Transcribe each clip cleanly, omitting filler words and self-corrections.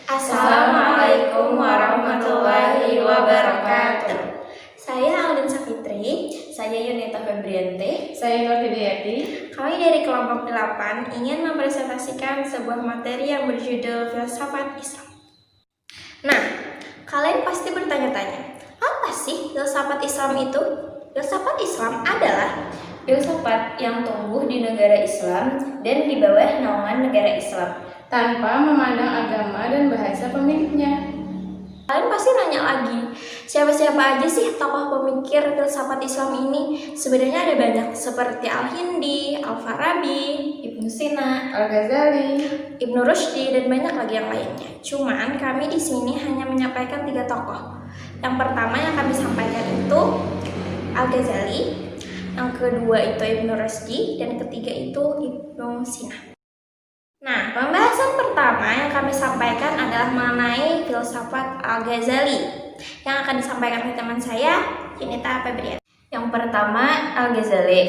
Assalamualaikum warahmatullahi wabarakatuh. Saya Aldin Safitri. Saya Yunita Febriante. Saya Nur Hidayati. Kami dari kelompok 8 ingin mempresentasikan sebuah materi yang berjudul Filsafat Islam. Nah, kalian pasti bertanya-tanya, apa sih filsafat Islam itu? Filsafat Islam adalah filsafat yang tumbuh di negara Islam dan di bawah naungan negara Islam, Tanpa memandang agama dan bahasa pemiliknya. Kalian pasti nanya lagi, siapa-siapa aja sih tokoh pemikir filsafat Islam ini? Sebenarnya ada banyak, seperti Al-Hindi, Al-Farabi, Ibnu Sina, Al-Ghazali, Ibnu Rushdi, dan banyak lagi yang lainnya. Cuman kami di sini hanya menyampaikan 3 tokoh. Yang pertama yang kami sampaikan itu Al-Ghazali, yang kedua itu Ibnu Rushdi, dan ketiga itu Ibnu Sina. Nah, pembahasan pertama yang kami sampaikan adalah mengenai filsafat Al-Ghazali yang akan disampaikan oleh teman saya, Yunita Febriante. Yang pertama, Al-Ghazali.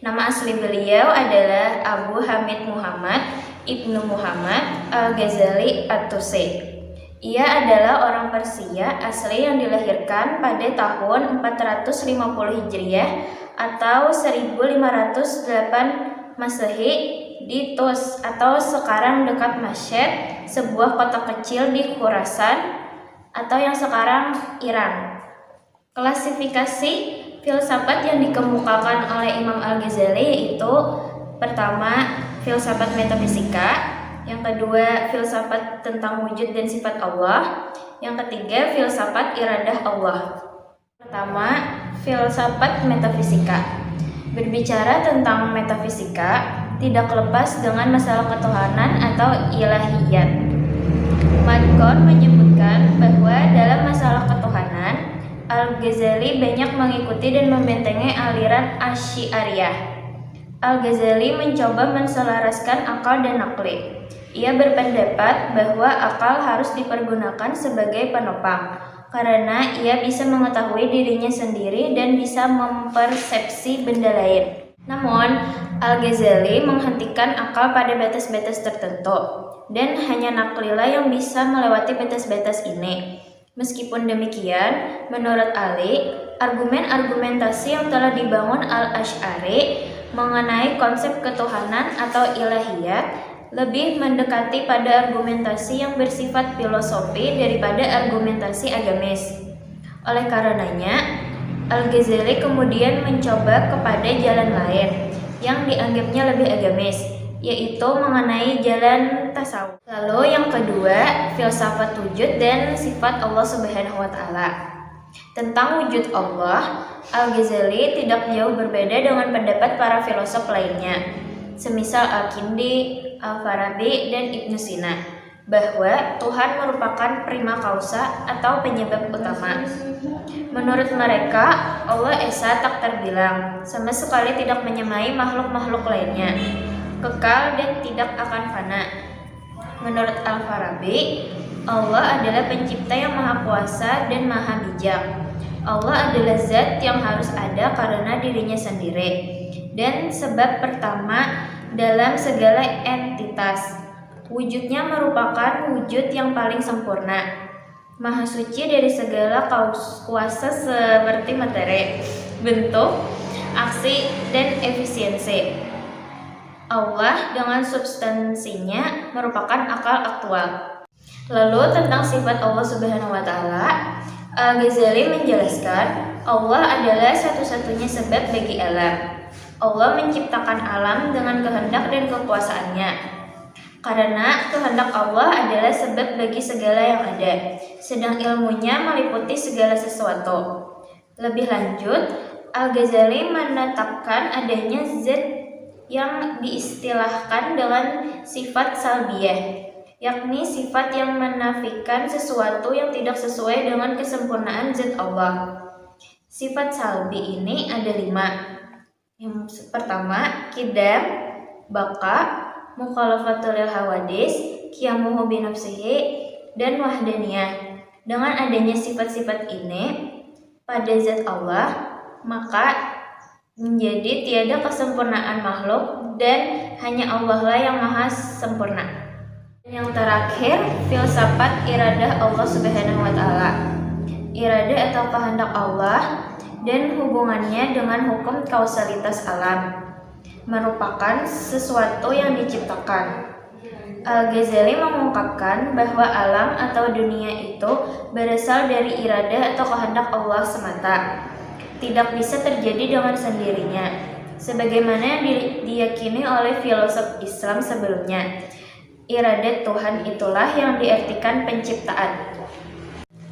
Nama asli beliau adalah Abu Hamid Muhammad Ibnu Muhammad Al-Ghazali At-Tusi. Ia adalah orang Persia asli yang dilahirkan pada tahun 450 Hijriah atau 1508 Masehi di Tus atau sekarang dekat Mashhad, sebuah kota kecil di Khurasan atau yang sekarang Iran. Klasifikasi filsafat yang dikemukakan oleh Imam Al-Ghazali yaitu pertama, filsafat metafisika, yang kedua, filsafat tentang wujud dan sifat Allah, yang ketiga, filsafat iradah Allah. Pertama, filsafat metafisika. Berbicara tentang metafisika tidak lepas dengan masalah ketuhanan atau ilahiyat. Madkon menyebutkan bahwa dalam masalah ketuhanan, Al-Ghazali banyak mengikuti dan membentengi aliran Asy'ariyah. Al-Ghazali mencoba menselaraskan akal dan nakli. Ia berpendapat bahwa akal harus dipergunakan sebagai penopang, karena ia bisa mengetahui dirinya sendiri dan bisa mempersepsi benda lain. Namun, Al-Ghazali menghentikan akal pada batas-batas tertentu, dan hanya naklilah yang bisa melewati batas-batas ini. Meskipun demikian, menurut Ali, argumen-argumentasi yang telah dibangun Al-Asy'ari mengenai konsep ketuhanan atau ilahiyat lebih mendekati pada argumentasi yang bersifat filosofi daripada argumentasi agamis. Oleh karenanya, Al-Ghazali kemudian mencoba kepada jalan lain yang dianggapnya lebih agamis, yaitu mengenai jalan tasawuf. Lalu yang kedua, filsafat wujud dan sifat Allah Subhanahu wa Ta'ala. Tentang wujud Allah, Al-Ghazali tidak jauh berbeda dengan pendapat para filosof lainnya, semisal Al-Kindi, Al-Farabi, dan Ibnu Sina, bahwa Tuhan merupakan prima causa atau penyebab utama. Menurut mereka, Allah Esa tak terbilang, sama sekali tidak menyamai makhluk-makhluk lainnya, kekal dan tidak akan fana. Menurut Al-Farabi, Allah adalah pencipta yang maha kuasa dan maha bijak. Allah adalah zat yang harus ada karena dirinya sendiri, dan sebab pertama dalam segala entitas. Wujudnya merupakan wujud yang paling sempurna, maha suci dari segala kuasa seperti materi, bentuk, aksi, dan efisiensi. Allah dengan substansinya merupakan akal aktual. Lalu tentang sifat Allah Subhanahu wa Ta'ala, Al-Ghazali menjelaskan Allah adalah satu-satunya sebab bagi alam. Allah menciptakan alam dengan kehendak dan kekuasaannya, karena kehendak Allah adalah sebab bagi segala yang ada, sedang ilmunya meliputi segala sesuatu. Lebih lanjut, Al-Ghazali menetapkan adanya zat yang diistilahkan dengan sifat salbiyah, yakni sifat yang menafikan sesuatu yang tidak sesuai dengan kesempurnaan zat Allah. Sifat salbi ini ada 5. Yang pertama, qidam, baqa, mukhalafatul hawadis, qiyamuhu binafsihi, dan wahdaniyah. Dengan adanya sifat-sifat ini pada zat Allah, maka menjadi tiada kesempurnaan makhluk dan hanya Allah lah yang maha sempurna. Yang terakhir, filsafat iradah Allah Subhanahu wa taala. Iradah atau kehendak Allah dan hubungannya dengan hukum kausalitas alam merupakan sesuatu yang diciptakan. Al-Ghazali mengungkapkan bahwa alam atau dunia itu berasal dari iradah atau kehendak Allah semata, tidak bisa terjadi dengan sendirinya, sebagaimana yang diyakini oleh filosof Islam sebelumnya. Iradah Tuhan itulah yang diartikan penciptaan.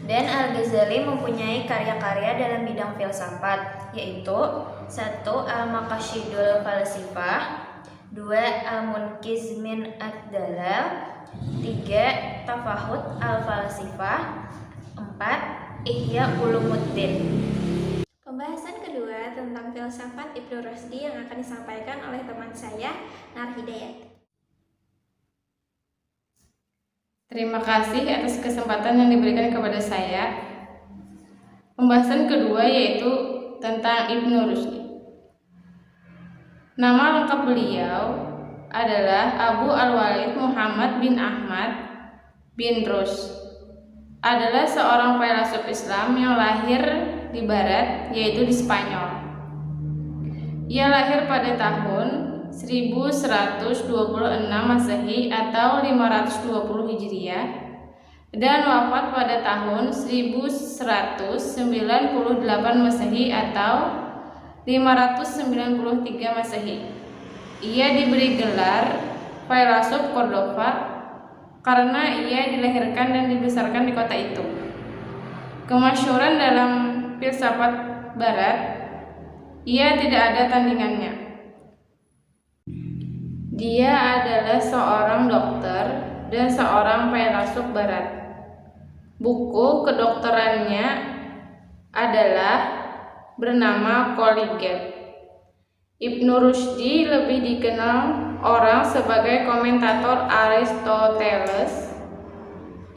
Dan Al-Ghazali mempunyai karya-karya dalam bidang filsafat, yaitu 1. Al-Maqasidul Falsifah, 2. Al-Munqiz min ad-Dalal, 3. Tafahud al-Falsifah, 4. Ihya Ulumuddin. Pembahasan kedua tentang filsafat Ibnu Rusdi yang akan disampaikan oleh teman saya, Nar Hidayat. Terima kasih atas kesempatan yang diberikan kepada saya. Pembahasan kedua yaitu tentang Ibnu Rusdi. Nama lengkap beliau adalah Abu Al-Walid Muhammad bin Ahmad bin Rusd. Adalah seorang filsuf Islam yang lahir di Barat, yaitu di Spanyol. Ia lahir pada tahun 1126 Masehi atau 520 Hijriah dan wafat pada tahun 1198 Masehi atau 593 Masehi. Ia diberi gelar filsuf Cordova karena ia dilahirkan dan dibesarkan di kota itu. Kemasyhuran dalam filsafat Barat, ia tidak ada tandingannya. Dia adalah seorang dokter dan seorang filsuf Barat. Buku kedokterannya adalah bernama Koligat. Ibnu Rusdi lebih dikenal orang sebagai komentator Aristoteles.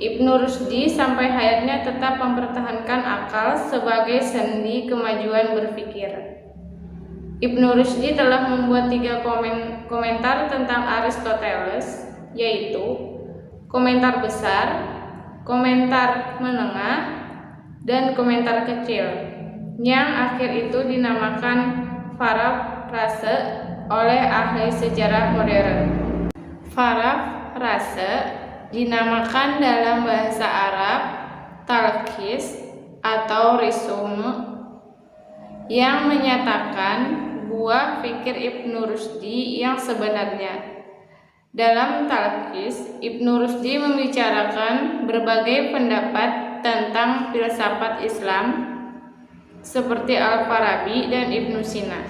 Ibnu Rusdi sampai hayatnya tetap mempertahankan akal sebagai sendi kemajuan berpikir. Ibnu Rusdi telah membuat 3 komentar tentang Aristoteles, yaitu komentar besar, komentar menengah, dan komentar kecil, yang akhir itu dinamakan parafrase oleh ahli sejarah modern. Parafrase dinamakan dalam bahasa Arab talkhis atau resume, yang menyatakan buah pikir Ibnu Rusdi yang sebenarnya. Dalam talkhis, Ibnu Rusdi membicarakan berbagai pendapat tentang filsafat Islam seperti Al-Farabi dan Ibnu Sina.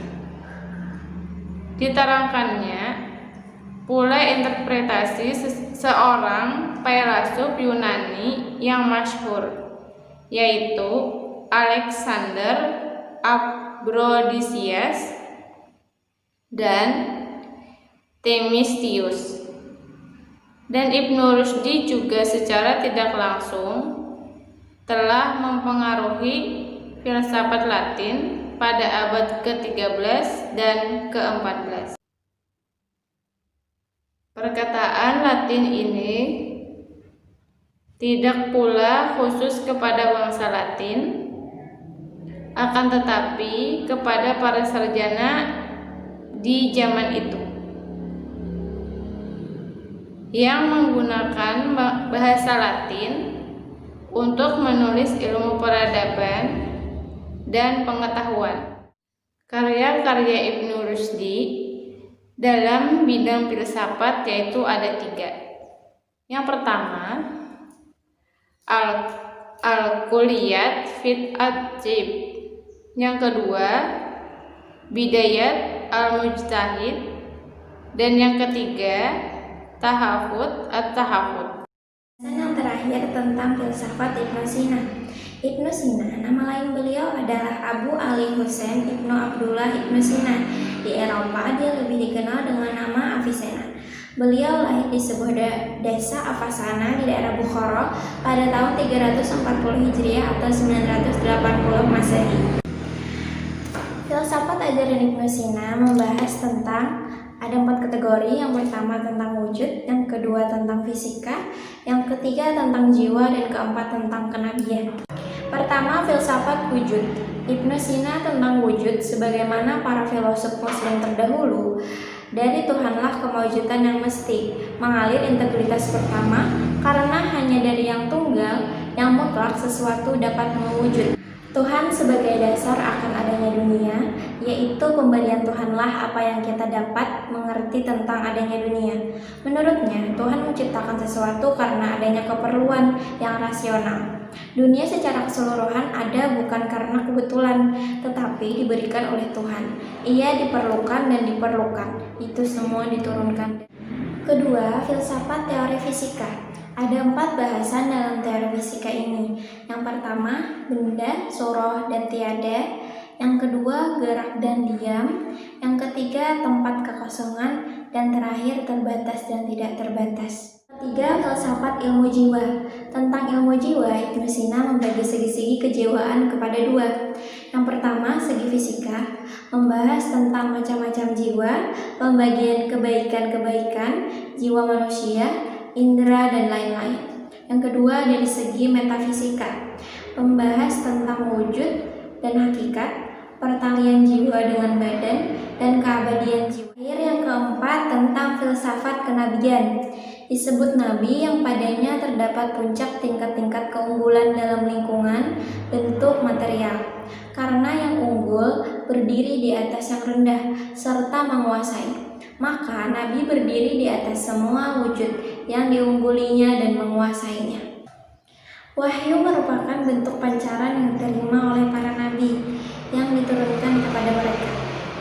Diterangkannya pula interpretasi seorang filsuf Yunani yang masyhur, yaitu Alexander Ambrosius dan Themistius. Dan Ibnu Rusdi juga secara tidak langsung telah mempengaruhi filsafat Latin pada abad ke-13 dan ke-14. Perkataan Latin ini tidak pula khusus kepada bangsa Latin, akan tetapi kepada para sarjana di zaman itu yang menggunakan bahasa Latin untuk menulis ilmu peradaban dan pengetahuan. Karya-karya Ibnu Rusdi dalam bidang filsafat yaitu ada 3. Yang pertama, Al-Kulliyat fit Ad-Dib. Yang kedua, Bidayat Al-Mujtahid. Dan yang ketiga, Tahafut At-Tahafut. Yang terakhir tentang filsafat Ibnu Sina. Ibnu Sina, nama lain beliau adalah Abu Ali Husain Ibnu Abdullah Ibnu Sina. Di Eropa dia lebih dikenal dengan nama Avicenna. Beliau lahir di sebuah desa Avasana di daerah Bukhara pada tahun 340 Hijriah atau 980 Masehi. Filsafat ajaran Ibnu Sina membahas tentang Ada 4 kategori, yang pertama tentang wujud, yang kedua tentang fisika, yang ketiga tentang jiwa, dan keempat tentang kenabian. Pertama, filsafat wujud. Ibnu Sina tentang wujud, sebagaimana para filosof muslim terdahulu, dari Tuhanlah kemawujudan yang mesti, mengalir integritas pertama, karena hanya dari yang tunggal, yang mutlak sesuatu dapat mewujud. Tuhan sebagai dasar akan adanya dunia, yaitu pemberian Tuhanlah apa yang kita dapat mengerti tentang adanya dunia. Menurutnya, Tuhan menciptakan sesuatu karena adanya keperluan yang rasional. Dunia secara keseluruhan ada bukan karena kebetulan, tetapi diberikan oleh Tuhan. Ia diperlukan dan diperlukan. Itu semua diturunkan. Kedua, filsafat teori fisika. Ada 4 bahasan dalam teori fisika ini. Yang pertama, benda, soroh, dan tiada. Yang kedua, gerak dan diam. Yang ketiga, tempat kekosongan. Dan terakhir, terbatas dan tidak terbatas. Ketiga, filsafat ilmu jiwa. Tentang ilmu jiwa, Ibnu Sina membagi segi-segi kejiwaan kepada 2. Yang pertama, segi fisika, membahas tentang macam-macam jiwa, pembagian kebaikan-kebaikan, jiwa manusia, indera, dan lain-lain. Yang kedua, dari segi metafisika, membahas tentang wujud dan hakikat, pertalian jiwa dengan badan, dan keabadian jiwa. Yang keempat, tentang filsafat kenabian. Disebut nabi yang padanya terdapat puncak tingkat-tingkat keunggulan dalam lingkungan bentuk material, karena yang unggul berdiri di atas yang rendah serta menguasai. Maka nabi berdiri di atas semua wujud yang diunggulinya dan menguasainya. Wahyu merupakan bentuk pancaran yang diterima oleh para nabi yang diturunkan kepada mereka.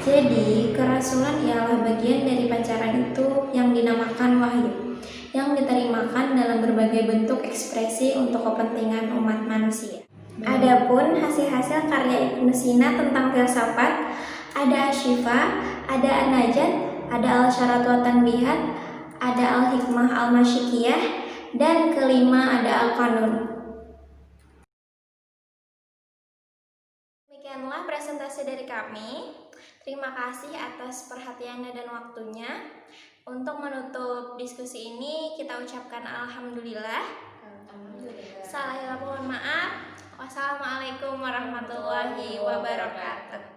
Jadi, kerasulan ialah bagian dari pancaran itu yang dinamakan wahyu, yang diterimakan dalam berbagai bentuk ekspresi untuk kepentingan umat manusia. Adapun hasil-hasil karya Ibnu Sina tentang filsafat, ada Asy-Syifa, ada An-Najat, ada Al-Syarat wa Tanbihat, ada Al-Hikmah Al-Masyikiyah, dan kelima ada Al-Qanun. Demikianlah presentasi dari kami. Terima kasih atas perhatiannya dan waktunya. Untuk menutup diskusi ini, kita ucapkan alhamdulillah. Salah mohon maaf. Wassalamualaikum warahmatullahi wabarakatuh.